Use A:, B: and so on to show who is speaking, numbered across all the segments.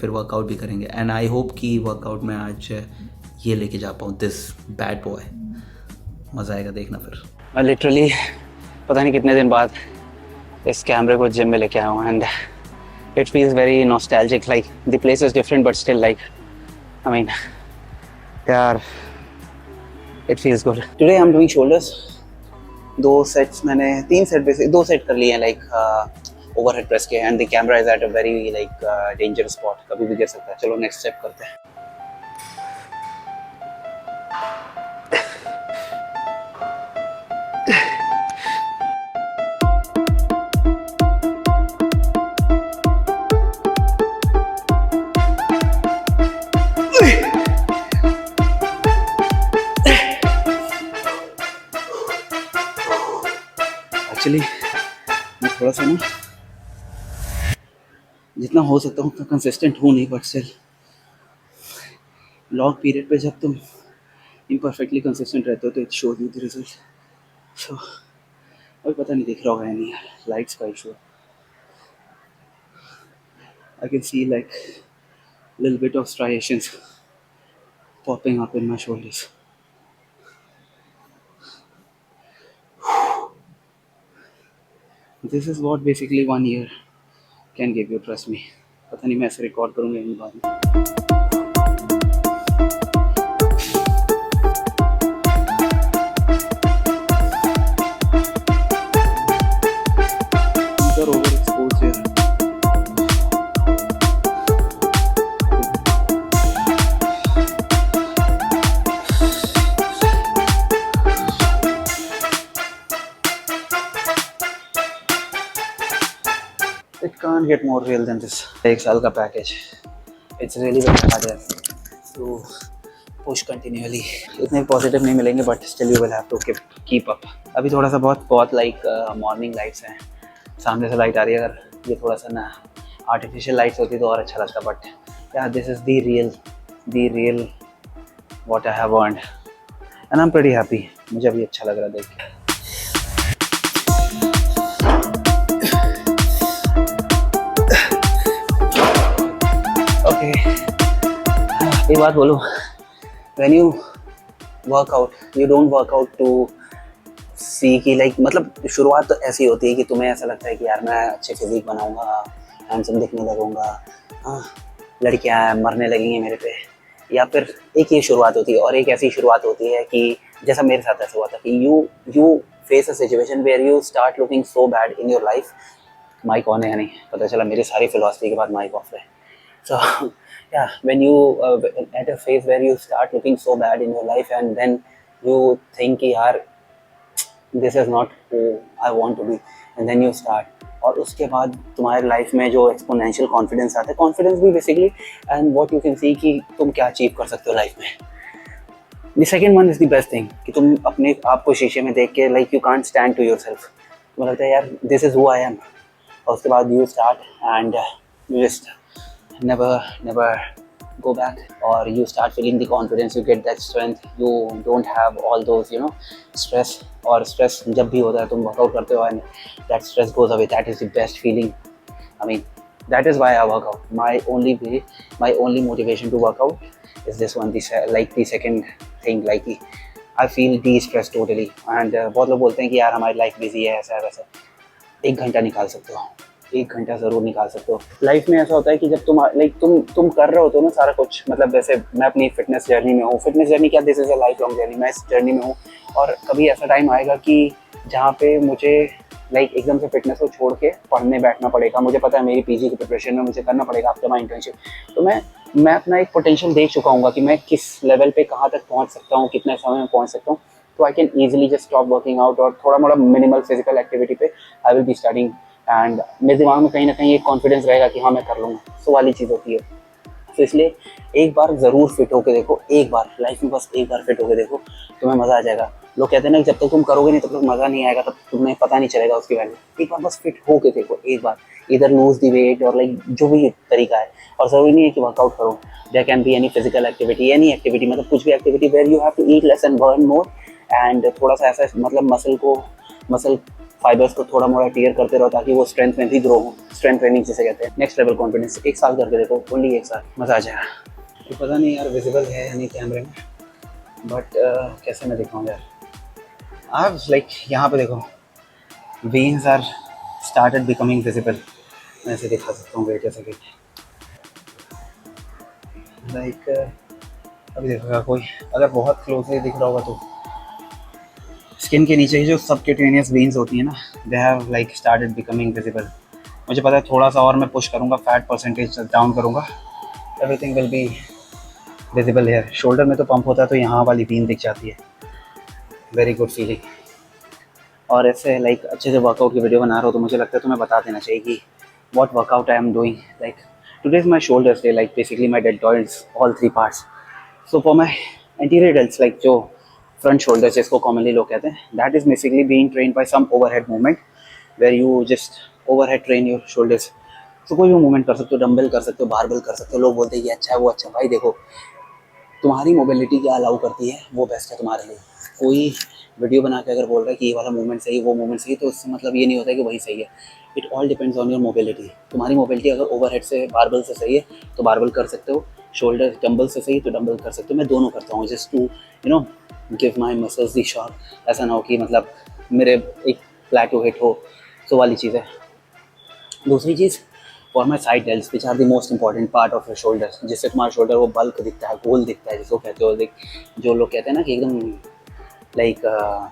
A: फिर वर्कआउट भी करेंगे एंड आई होप कि वर्कआउट में आज ये लेके जा पाऊँ, दिस बैड बॉय। मज़ा आएगा देखना फिर।
B: मैं लिटरली पता नहीं कितने दिन बाद इस कैमरे को जिम में लेके आया हूँ and it feels very nostalgic, like the place is different but still like I mean यार it feels good. Today I am doing shoulders. 2 sets मैंने 3 सेट बेसिक 2 सेट कर लिए हैं लाइक ओवरहेड प्रेस के and the camera is at a very like dangerous spot, कभी भी गिर सकता है। चलो नेक्स्ट स्टेप करते हैं। एक्चुअली मैं थोड़ा सा ना जितना हो सकता हूँ उतना कंसिस्टेंट हूँ नहीं, बट स्टिल लॉन्ग पीरियड पे जब तुम इम्परफेक्टली कंसिस्टेंट रहते हो तो it shows you the result. So अभी पता नहीं दिख रहा होगा या नहीं यार, लाइट्स का issue. I can see like little bit of striations popping up in my shoulders. This is what basically 1 year can give you, trust me. पता नहीं मैं ऐसे रिकॉर्ड करूँगा इन बाद में। It can't get more real than this. 1 साल का package. It's really very hard to push continually. इतने पॉजिटिव नहीं मिलेंगे but still you will have to keep up. अभी थोड़ा सा बहुत लाइक मॉर्निंग लाइट्स हैं, सामने से लाइट आ रही है। अगर ये थोड़ा सा ना आर्टिफिशियल लाइट्स होती तो और अच्छा लगता, but yeah, this is the real what I have earned and I'm pretty happy. मुझे अभी अच्छा लग रहा है देख के। एक बात बोलूँ, when you work out, you don't work out to see कि like मतलब शुरुआत तो ऐसी होती है कि तुम्हें ऐसा लगता है कि यार मैं अच्छे फिजिक बनाऊंगा, हैंडसम दिखने लगूंगा, लड़कियां मरने लगेंगी मेरे पे, या फिर एक ये शुरुआत होती है। और एक ऐसी शुरुआत होती है कि जैसा मेरे साथ ऐसा हुआ था कि you face a situation where you start looking so bad in your life। Mike on है या नहीं पता चला, मेरी सारी फिलॉसफी के बाद माइक ऑफ है। So yeah, when you at a phase where you start looking so bad in your life and then you think yaar this is not who I want to be, and then you start, और उसके बाद तुम्हारे life में जो exponential confidence आता है, confidence भी basically and what you can see कि तुम क्या अचीव कर सकते हो लाइफ में। The second one is the best thing कि तुम अपने आप को शीशे में देख के like you can't stand to yourself, तुम्हें लगता है यार this is who I am, और उसके बाद you start and you just never go back, or you start feeling the confidence, you get that strength, you don't have all those stress, or stress जब भी होता है तुम workout करते हो and that stress goes away. That is the best feeling. I mean that is why I work out. My only motivation to work out is this one, like the second thing, like I feel de-stressed totally. And बहुत लोग बोलते हैं कि यार हमारी life busy है, ऐसा है वैसा। 1 घंटा निकाल सकते हो, 1 घंटा ज़रूर निकाल सकते हो। लाइफ में ऐसा होता है कि जब तुम कर रहे हो तो ना सारा कुछ, मतलब जैसे मैं अपनी फिटनेस जर्नी में हूँ। फिटनेस जर्नी क्या, this is a life long journey, मैं इस जर्नी में हूँ। और कभी ऐसा टाइम आएगा कि जहाँ पे मुझे एकदम से फिटनेस को छोड़ के पढ़ने बैठना पड़ेगा। मुझे पता है मेरी पीजी की प्रिपरेशन में मुझे करना पड़ेगा आफ्टर माई इंटर्नशिप। तो मैं अपना एक पोटेंशियल देख चुका हूँ कि मैं किस लेवल पे कहाँ तक पहुँच सकता हूँ, कितने समय में पहुँच सकता हूँ। तो I can easily just stop working out और थोड़ा मोड़ा मिनिमल फिजिकल एक्टिविटी पे I will be starting, and मेरे दिमाग में कहीं ना कहीं एक कॉन्फिडेंस रहेगा कि हाँ मैं कर लूँगा। सो वाली चीज़ होती है। तो इसलिए एक बार ज़रूर फिट होके देखो, एक बार लाइफ में बस एक बार फिट होके देखो, तुम्हें मज़ा आ जाएगा। लोग कहते हैं ना जब तक तुम करोगे नहीं तब तक मज़ा नहीं आएगा, तब तुम्हें पता नहीं चलेगा उसकी वैल्यू। एक बार बस फिट होके देखो, एक बार इधर लूज द वेट और जो भी तरीका है। और ज़रूरी नहीं है कि वर्कआउट करो, there can be any physical activity, any activity, मतलब कुछ भी activity where you have to eat less and burn more, and थोड़ा सा ऐसा मतलब मसल फाइबर्स को थोड़ा मोड़ा टीयर करते रहो ताकि वो स्ट्रेंथ में भी ग्रो हो। स्ट्रेंथ ट्रेनिंग जिसे कहते हैं, नेक्स्ट लेवल कॉन्फिडेंस। 1 साल करके देखो, ओनली 1 साल, मज़ा आ जाएगा। तो पता नहीं यार विजिबल है या नहीं कैमरे में, बट कैसे मैं दिखाऊँ यार। आप लाइक यहाँ पे देखो, veins are started becoming visible. मैं ऐसे दिखा सकता हूँ, वेट जैसे कि लाइक अभी देखोगा कोई, अगर बहुत क्लोजली दिख रहा होगा तो स्किन के नीचे की जो सबक्यूटेनियस वेन्स होती हैं ना, they have like started becoming visible. मुझे पता है थोड़ा सा और मैं पुश करूँगा, फैट परसेंटेज डाउन करूँगा, everything will be visible here. Shoulder में तो पंप होता है तो यहाँ वाली वेन दिख जाती है, वेरी गुड फीलिंग। और ऐसे लाइक अच्छे से वर्कआउट की वीडियो बना रहा हो तो मुझे लगता है तुम्हें बता देना चाहिए कि what workout I am doing. Like today is my shoulders day, like basically my deltoids all 3 parts. So for my anterior delts, like जो फ्रंट शोल्डर जिसको कॉमनली लोग कहते हैं, that is basically being trained by some overhead movement where you just overhead train your shoulders. तो कोई भी movement कर सकते हो, डंबल कर सकते हो, बारबल कर सकते हो। लोग बोलते हैं कि अच्छा है, वो अच्छा। भाई देखो, तुम्हारी मोबिलिटी क्या अलाउ करती है वो बेस्ट है तुम्हारे लिए। कोई वीडियो बना के अगर बोल रहा है कि ये वाला मूवमेंट सही, वो मूवमेंट सही, तो उससे मतलब ये नहीं होता है कि वही सही है। It all depends on your mobility. तुम्हारी मोबिलिटी अगर ओवरहेड से, बारबल से सही है तो बारबल कर सकते हो, शोल्डर डंबल से सही तो डंबल कर सकते हो। मैं दोनों करता हूँ just to give my muscles the shot. ऐसा ना हो कि मतलब मेरे एक प्लेटो हिट हो, सो वाली चीज़ है। दूसरी चीज़, for my side delts which are the most important part of your shoulder, जिससे तुम्हारा शोल्डर वो बल्क दिखता है, गोल दिखता है, जिसको कहते हो लाइक, जो लोग कहते हैं ना कि एकदम लाइक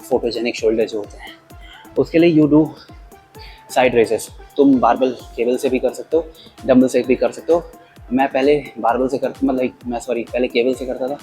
B: फोटोजेनिक शोल्डर जो होते हैं, उसके लिए यू डू साइड रेसेस। तुम बारबल केबल से भी कर सकते हो, डंबल से भी कर सकते हो। मैं पहले बारबल से पहले केबल से करता था।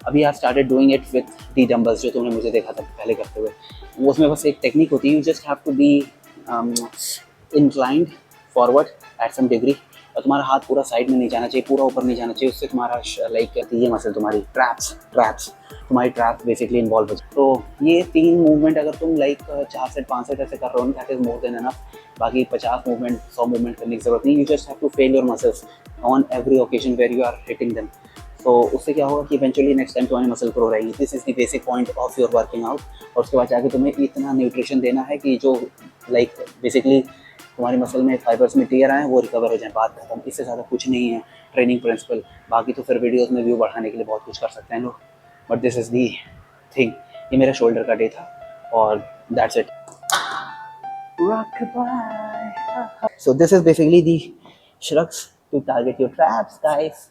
B: अभी I started doing it with the dumbbells, जो तुमने मुझे देखा था पहले करते हुए। उसमें बस एक टेक्निक होती है, you just have to be inclined forward at some degree, और तुम्हारा हाथ पूरा साइड में नहीं जाना चाहिए, पूरा ऊपर नहीं जाना चाहिए। उससे तुम्हारा लाइक ये मसल, तुम्हारी ट्रैप्स तुम्हारी ट्रैप बेसिकली इन्वॉल्व हो जाए। तो ये 3 मूवमेंट अगर तुम लाइक 4 सेट 5 सेट ऐसे कर रहे हो, that is more than enough. बाकी 50 मूवमेंट 100 मूवमेंट करने की जरूरत नहीं। You just have to feel your muscles on every occasion where you are hitting them. तो उससे क्या होगा कि इवेंचुअली नेक्स्ट टाइम तुम्हारी मसल ग्रो रहेगी। This is the basic point of your working out. और उसके बाद जाके तुम्हें इतना न्यूट्रिशन देना है कि जो लाइक बेसिकली तुम्हारी मसल में फाइबर्स में टीयर आए वो रिकवर हो जाए, बात खत्म। इससे ज़्यादा कुछ नहीं है ट्रेनिंग प्रिंसिपल। बाकी तो फिर वीडियोस में व्यू बढ़ाने के लिए बहुत कुछ कर सकते हैं लोग, but this is the thing. ये मेरा शोल्डर का डे था और that's it. So this is basically the shrugs to target your traps guys.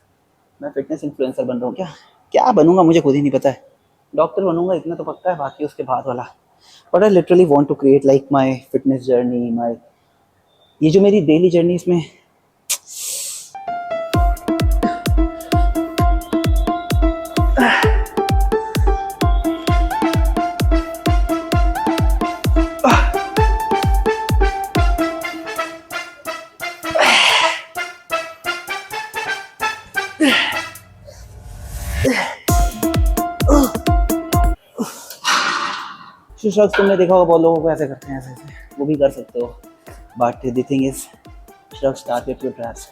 B: मैं फिटनेस इन्फ्लुएंसर बन रहा हूँ। क्या बनूंगा मुझे खुद ही नहीं पता है। डॉक्टर बनूंगा इतना तो पक्का है, बाकी उसके बाद वाला। But I literally want to create like my fitness journey, my ये जो मेरी डेली जर्नी, इसमें शख्स तुमने देखा होगा बहुत लोगों को ऐसे करते हैं, ऐसे वो भी कर सकते हो। But the thing is shrugs target your traps.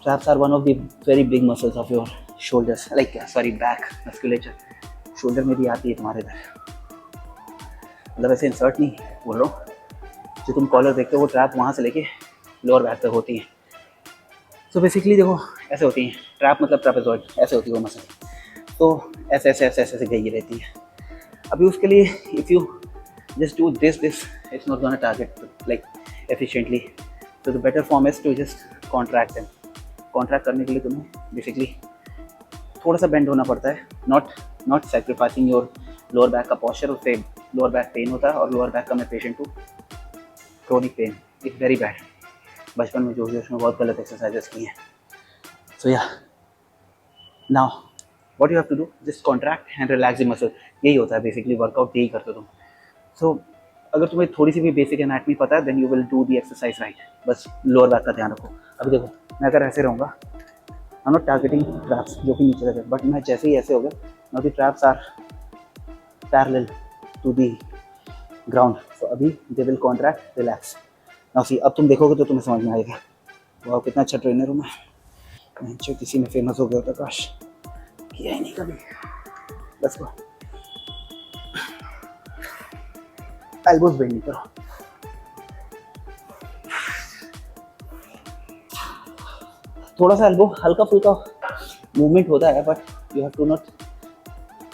B: Traps are one of the very big muscles of your shoulders, like back musculature. Shoulder में भी आती है तुम्हारे इधर, मतलब ऐसे इंसर्ट नहीं बोल रहा हूँ। जो तुम कॉलर देखते हो वो ट्रैप वहाँ से लेके लोअर बैक तक होती है। सो बेसिकली देखो ऐसे होती हैं ट्रैप, मतलब ट्रेपेजॉइड, ऐसे होती है वो मसल। तो ऐसे ऐसे ऐसे ऐसे गई रहती है। अभी उसके लिए if you just do this it's not gonna target like efficiently. तो the better form is to just contract them. Contract करने के लिए तुम्हें बेसिकली थोड़ा सा बेंड होना पड़ता है, not sacrificing your lower back का पॉस्चर। उससे लोअर बैक पेन होता है, और लोअर बैक का मैं पेशेंट हूँ, chronic pain, it's very bad. बचपन में जोश में बहुत गलत एक्सरसाइजेस की हैं। सो या now what you have to do, just contract and relax the muscle. यही होता है बेसिकली वर्कआउट, यही करते हो तुम। सो अगर तुम्हें थोड़ी सी भी बेसिक एनाटमी पता है, then you will do the exercise right. बस लोअर बैक का ध्यान रखो। अभी देखो मैं अगर ऐसे रहूँगा, I am not targeting traps जो कि नीचे लगे, बट मैं जैसे ही ऐसे हो गया, now the traps are parallel to the ground. So अभी they will contract, relax. Now see, अब तुम देखोगे तो तुम्हें समझ में आएगा। वाह कितना अच्छा ट्रेनर हूँ मैं, जो किसी में फेमस हो गया होता, काश किया ही नहीं कभी। Let's go. एल्बोज बेंड नहीं करो, थोड़ा सा एल्बो हल्का फुल्का मूवमेंट होता है, but you have to not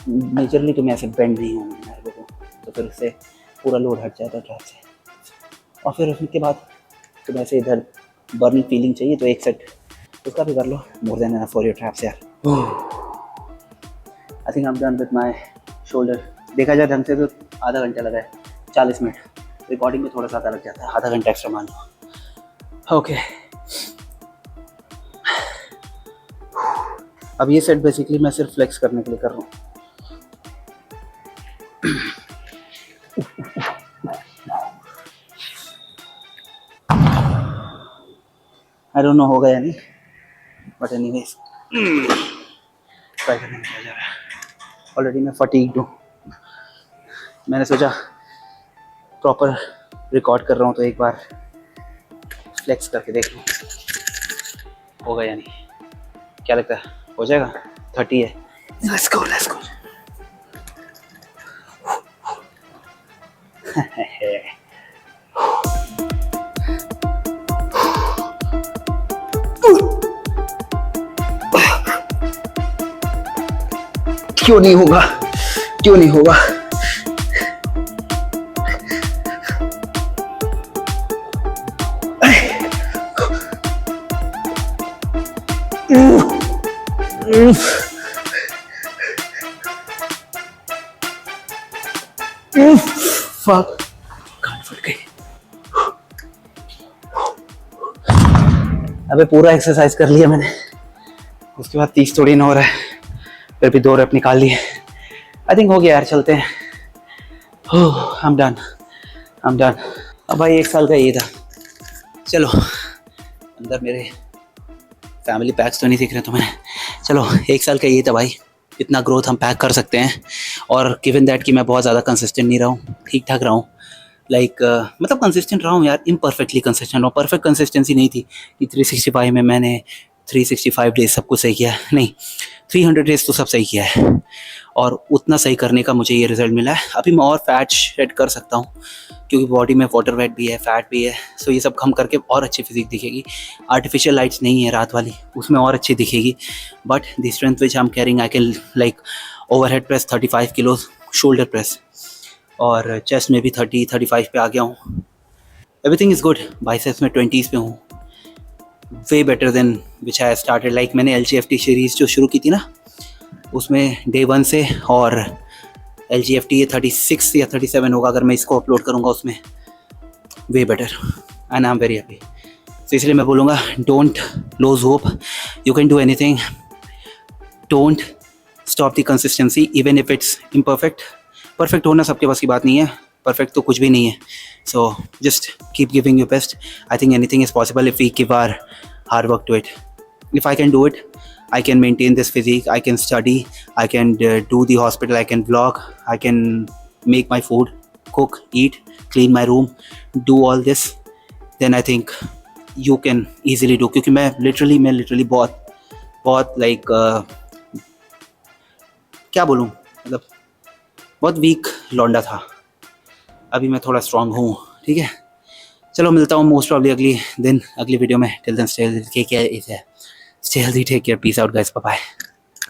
B: majorly, तुम्हें ऐसे बेंड नहीं होना है एल्बो को, तो फिर उससे पूरा लोड हट जाता है ट्रैप से। और फिर उसके बाद तुम्हें ऐसे इधर बर्निंग फीलिंग चाहिए तो एक सेट उसका भी कर लो, more than enough for your traps यार। I think I am done with my shoulder. देखा जाए ढंग से तो आधा घंटा लगा है, 40 मिनट। रिकॉर्डिंग में थोड़ा सा लग जाता है, आधा घंटा एक्स्ट्रा मान लो। ओके, अब ये सेट बेसिकली मैं सिर्फ फ्लेक्स करने के लिए कर रहा हूँ। आई डोंट नो होगा या नहीं, बट एनीवेज ट्राई करने में क्या जा रहा है। ऑलरेडी मैं फटीग्ड हूँ। मैंने सोचा प्रॉपर रिकॉर्ड कर रहा हूँ तो एक बार फ्लेक्स करके देख लूँ होगा या नहीं। क्या लगता है, हो जाएगा? 30 है। Let's go, let's go. क्यों नहीं होगा, क्यों नहीं होगा? फक, कान फट गई। अबे पूरा एक्सरसाइज कर लिया मैंने, उसके बाद 30 थोड़ी ना हो रहा है, फिर भी 2 रेप निकाल लिए। आई थिंक हो गया यार, चलते हैं। आई am done, I am done. अब भाई 1 साल का ये था। चलो, अंदर मेरे फैमिली पैक्स तो नहीं दिख रहे तुम्हें। चलो, 1 साल का ये था भाई, इतना ग्रोथ हम पैक कर सकते हैं। और गिवन दैट कि मैं बहुत ज़्यादा कंसिस्टेंट नहीं रहा हूँ, ठीक ठाक रहा हूँ, लाइक मतलब कंसिस्टेंट रहा हूँ यार, इम्परफेक्टली कंसिस्टेंट रहा हूँ। परफेक्ट कंसिस्टेंसी नहीं थी कि 365 में मैंने 365 डेज सब कुछ सही किया है, नहीं, 300 डेज तो सब सही किया है। और उतना सही करने का मुझे ये रिजल्ट मिला है। अभी मैं और फैट शेड कर सकता हूँ क्योंकि बॉडी में वाटर वेट भी है, फैट भी है, सो ये सब कम करके और अच्छी फिजिक दिखेगी। आर्टिफिशियल लाइट्स नहीं है रात वाली, उसमें और अच्छी दिखेगी। But the strength which I am carrying, I can like overhead press 35 kilos, shoulder press, और चेस्ट में भी 30-35 पे आ गया हूँ। Everything is good. बाइसेप्स में 20s पे हूँ, way better than which I started. Like मैंने LGFT सीरीज़ जो शुरू की थी ना, उसमें डे 1 से, और LGFT ये 36 या 37 होगा अगर मैं इसको अपलोड करूँगा उसमें, way better, and I am very happy. तो इसलिए मैं बोलूँगा, don't lose hope, you can do anything, don't stop the consistency even if it's imperfect. Perfect होना सबके पास की बात नहीं है, परफेक्ट तो कुछ भी नहीं है। So just keep giving your best. I think anything is possible if we give our hard work to it. If I can do it, I can maintain this physique, I can study, I can do the hospital, I can vlog, I can make my food, cook, eat, clean my room, do all this, then I think you can easily do. क्योंकि मैं literally बहुत like क्या बोलूँ, मतलब बहुत week लौंडा था। अभी मैं थोड़ा स्ट्रांग हूँ, ठीक है। चलो, मिलता हूँ मोस्ट प्रॉब्ली अगली वीडियो में। Till then stay healthy, take care, peace out guys, bye bye.